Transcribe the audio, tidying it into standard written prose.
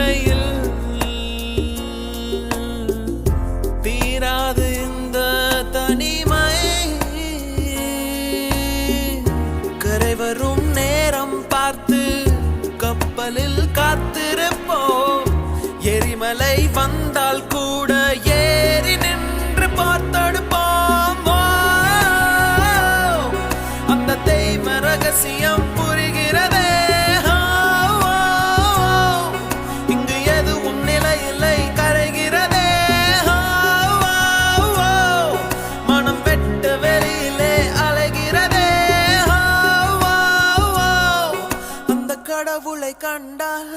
வரையில் தீராது இந்த தனிமை. கரை வரும் நேரம் பார்த்து கப்பலில் காத்திருப்போம். எரிமலை வந்தால் கூட ஏறி நின்று பார்த்தெடுப்போம். அந்த தெய்வ ரகசியம் புரிகிறதே. இங்கு எதுவும் நிலையில்லை கரைகிறதே. மனம் வெட்ட வெளியிலே அலைகிறதே. அந்த கடவுளை கண்டால்